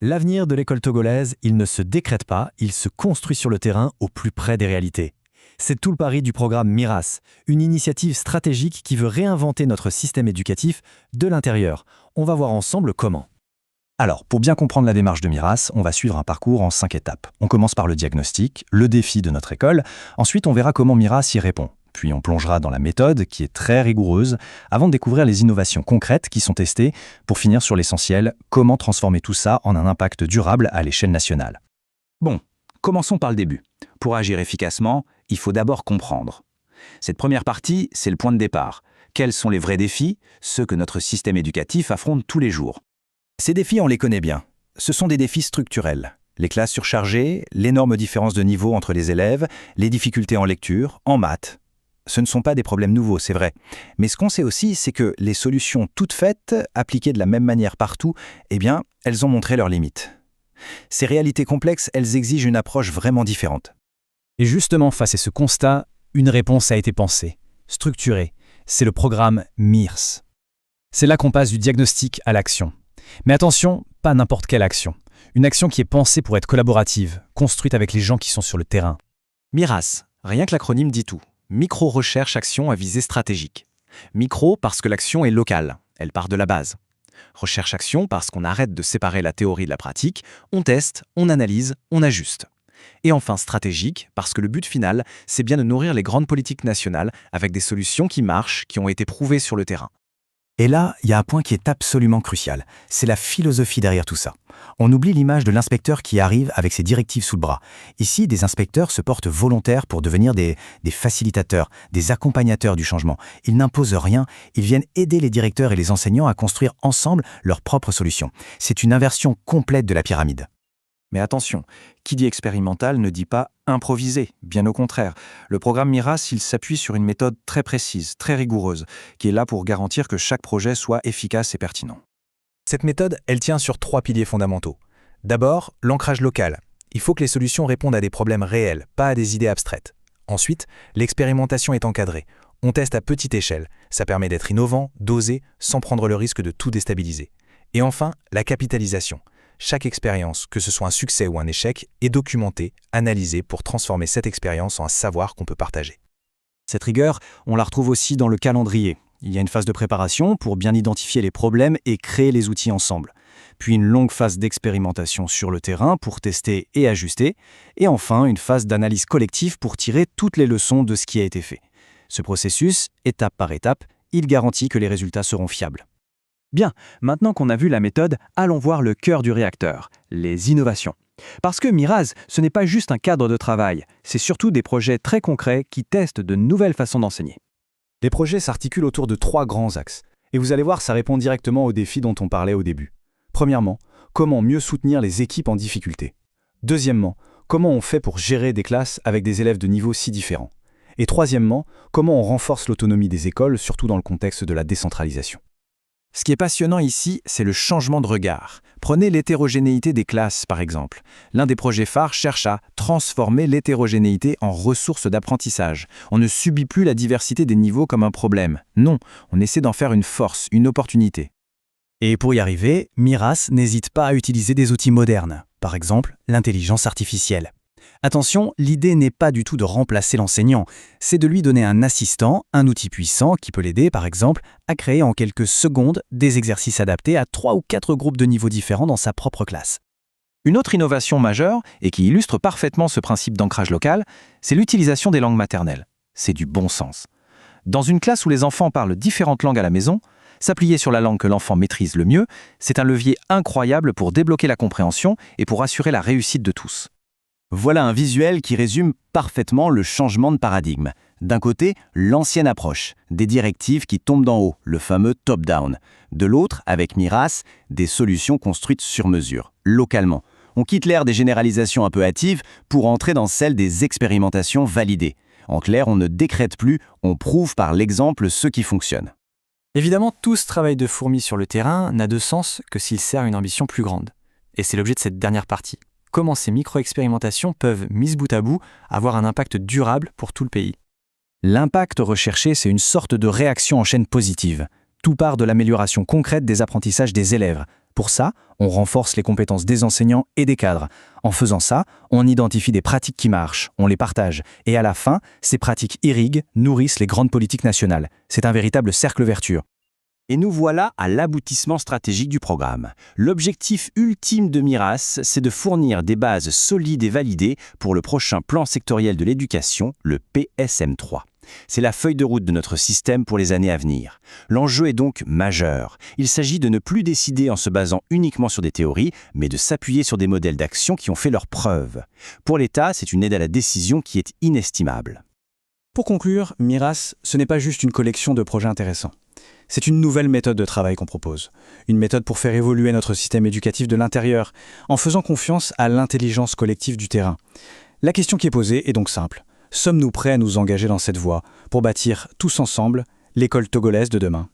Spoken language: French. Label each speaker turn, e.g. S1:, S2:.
S1: L'avenir de l'école togolaise, il ne se décrète pas, il se construit sur le terrain au plus près des réalités. C'est tout le pari du programme MIRAS, une initiative stratégique qui veut réinventer notre système éducatif de l'intérieur. On va voir ensemble comment.
S2: Alors, pour bien comprendre la démarche de MIRAS, on va suivre un parcours en 5 étapes. On commence par le diagnostic, le défi de notre école, ensuite on verra comment MIRAS y répond. Puis on plongera dans la méthode, qui est très rigoureuse, avant de découvrir les innovations concrètes qui sont testées, pour finir sur l'essentiel, comment transformer tout ça en un impact durable à l'échelle nationale.
S3: Bon, commençons par le début. Pour agir efficacement, il faut d'abord comprendre. Cette première partie, c'est le point de départ. Quels sont les vrais défis, ceux que notre système éducatif affronte tous les jours?
S2: Ces défis, on les connaît bien. Ce sont des défis structurels. Les classes surchargées, l'énorme différence de niveau entre les élèves, les difficultés en lecture, en maths. Ce ne sont pas des problèmes nouveaux, c'est vrai. Mais ce qu'on sait aussi, c'est que les solutions toutes faites, appliquées de la même manière partout, eh bien, elles ont montré leurs limites. Ces réalités complexes, elles exigent une approche vraiment différente.
S1: Et justement, face à ce constat, une réponse a été pensée, structurée. C'est le programme MIRS. C'est là qu'on passe du diagnostic à l'action. Mais attention, pas n'importe quelle action. Une action qui est pensée pour être collaborative, construite avec les gens qui sont sur le terrain.
S4: MIRAS, rien que l'acronyme dit tout. Micro-recherche-action à visée stratégique. Micro parce que l'action est locale, elle part de la base. Recherche-action parce qu'on arrête de séparer la théorie de la pratique, on teste, on analyse, on ajuste. Et enfin stratégique parce que le but final, c'est bien de nourrir les grandes politiques nationales avec des solutions qui marchent, qui ont été prouvées sur le terrain.
S2: Et là, il y a un point qui est absolument crucial. C'est la philosophie derrière tout ça. On oublie l'image de l'inspecteur qui arrive avec ses directives sous le bras. Ici, des inspecteurs se portent volontaires pour devenir des facilitateurs, des accompagnateurs du changement. Ils n'imposent rien, ils viennent aider les directeurs et les enseignants à construire ensemble leurs propres solutions. C'est une inversion complète de la pyramide.
S3: Mais attention, qui dit expérimental ne dit pas improvisé, bien au contraire. Le programme MIRAS, il s'appuie sur une méthode très précise, très rigoureuse, qui est là pour garantir que chaque projet soit efficace et pertinent.
S5: Cette méthode, elle tient sur 3 piliers fondamentaux. D'abord, l'ancrage local. Il faut que les solutions répondent à des problèmes réels, pas à des idées abstraites. Ensuite, l'expérimentation est encadrée. On teste à petite échelle. Ça permet d'être innovant, d'oser, sans prendre le risque de tout déstabiliser. Et enfin, la capitalisation. Chaque expérience, que ce soit un succès ou un échec, est documentée, analysée pour transformer cette expérience en un savoir qu'on peut partager.
S2: Cette rigueur, on la retrouve aussi dans le calendrier. Il y a une phase de préparation pour bien identifier les problèmes et créer les outils ensemble. Puis une longue phase d'expérimentation sur le terrain pour tester et ajuster. Et enfin, une phase d'analyse collective pour tirer toutes les leçons de ce qui a été fait. Ce processus, étape par étape, il garantit que les résultats seront fiables.
S3: Bien, maintenant qu'on a vu la méthode, allons voir le cœur du réacteur, les innovations. Parce que MIRAS, ce n'est pas juste un cadre de travail, c'est surtout des projets très concrets qui testent de nouvelles façons d'enseigner.
S2: Les projets s'articulent autour de 3 grands axes. Et vous allez voir, ça répond directement aux défis dont on parlait au début. Premièrement, comment mieux soutenir les équipes en difficulté. Deuxièmement, comment on fait pour gérer des classes avec des élèves de niveaux si différents. Et troisièmement, comment on renforce l'autonomie des écoles, surtout dans le contexte de la décentralisation.
S3: Ce qui est passionnant ici, c'est le changement de regard. Prenez l'hétérogénéité des classes, par exemple. L'un des projets phares cherche à transformer l'hétérogénéité en ressource d'apprentissage. On ne subit plus la diversité des niveaux comme un problème. Non, on essaie d'en faire une force, une opportunité.
S2: Et pour y arriver, MIRAS n'hésite pas à utiliser des outils modernes, par exemple l'intelligence artificielle. Attention, l'idée n'est pas du tout de remplacer l'enseignant, c'est de lui donner un assistant, un outil puissant qui peut l'aider, par exemple, à créer en quelques secondes des exercices adaptés à 3 ou 4 groupes de niveaux différents dans sa propre classe.
S3: Une autre innovation majeure, et qui illustre parfaitement ce principe d'ancrage local, c'est l'utilisation des langues maternelles. C'est du bon sens. Dans une classe où les enfants parlent différentes langues à la maison, s'appuyer sur la langue que l'enfant maîtrise le mieux, c'est un levier incroyable pour débloquer la compréhension et pour assurer la réussite de tous.
S2: Voilà un visuel qui résume parfaitement le changement de paradigme. D'un côté, l'ancienne approche, des directives qui tombent d'en haut, le fameux top-down. De l'autre, avec MIRAS, des solutions construites sur mesure, localement. On quitte l'ère des généralisations un peu hâtives pour entrer dans celle des expérimentations validées. En clair, on ne décrète plus, on prouve par l'exemple ce qui fonctionne.
S1: Évidemment, tout ce travail de fourmi sur le terrain n'a de sens que s'il sert une ambition plus grande. Et c'est l'objet de cette dernière partie. Comment ces micro-expérimentations peuvent, mises bout à bout, avoir un impact durable pour tout le pays.
S2: L'impact recherché, c'est une sorte de réaction en chaîne positive. Tout part de l'amélioration concrète des apprentissages des élèves.
S3: Pour ça, on renforce les compétences des enseignants et des cadres. En faisant ça, on identifie des pratiques qui marchent, on les partage. Et à la fin, ces pratiques irriguent, nourrissent les grandes politiques nationales. C'est un véritable cercle vertueux.
S2: Et nous voilà à l'aboutissement stratégique du programme. L'objectif ultime de Miras, c'est de fournir des bases solides et validées pour le prochain plan sectoriel de l'éducation, le PSM3. C'est la feuille de route de notre système pour les années à venir. L'enjeu est donc majeur. Il s'agit de ne plus décider en se basant uniquement sur des théories, mais de s'appuyer sur des modèles d'action qui ont fait leurs preuves. Pour l'État, c'est une aide à la décision qui est inestimable.
S6: Pour conclure, Miras, ce n'est pas juste une collection de projets intéressants. C'est une nouvelle méthode de travail qu'on propose. Une méthode pour faire évoluer notre système éducatif de l'intérieur, en faisant confiance à l'intelligence collective du terrain. La question qui est posée est donc simple. Sommes-nous prêts à nous engager dans cette voie pour bâtir tous ensemble l'école togolaise de demain ?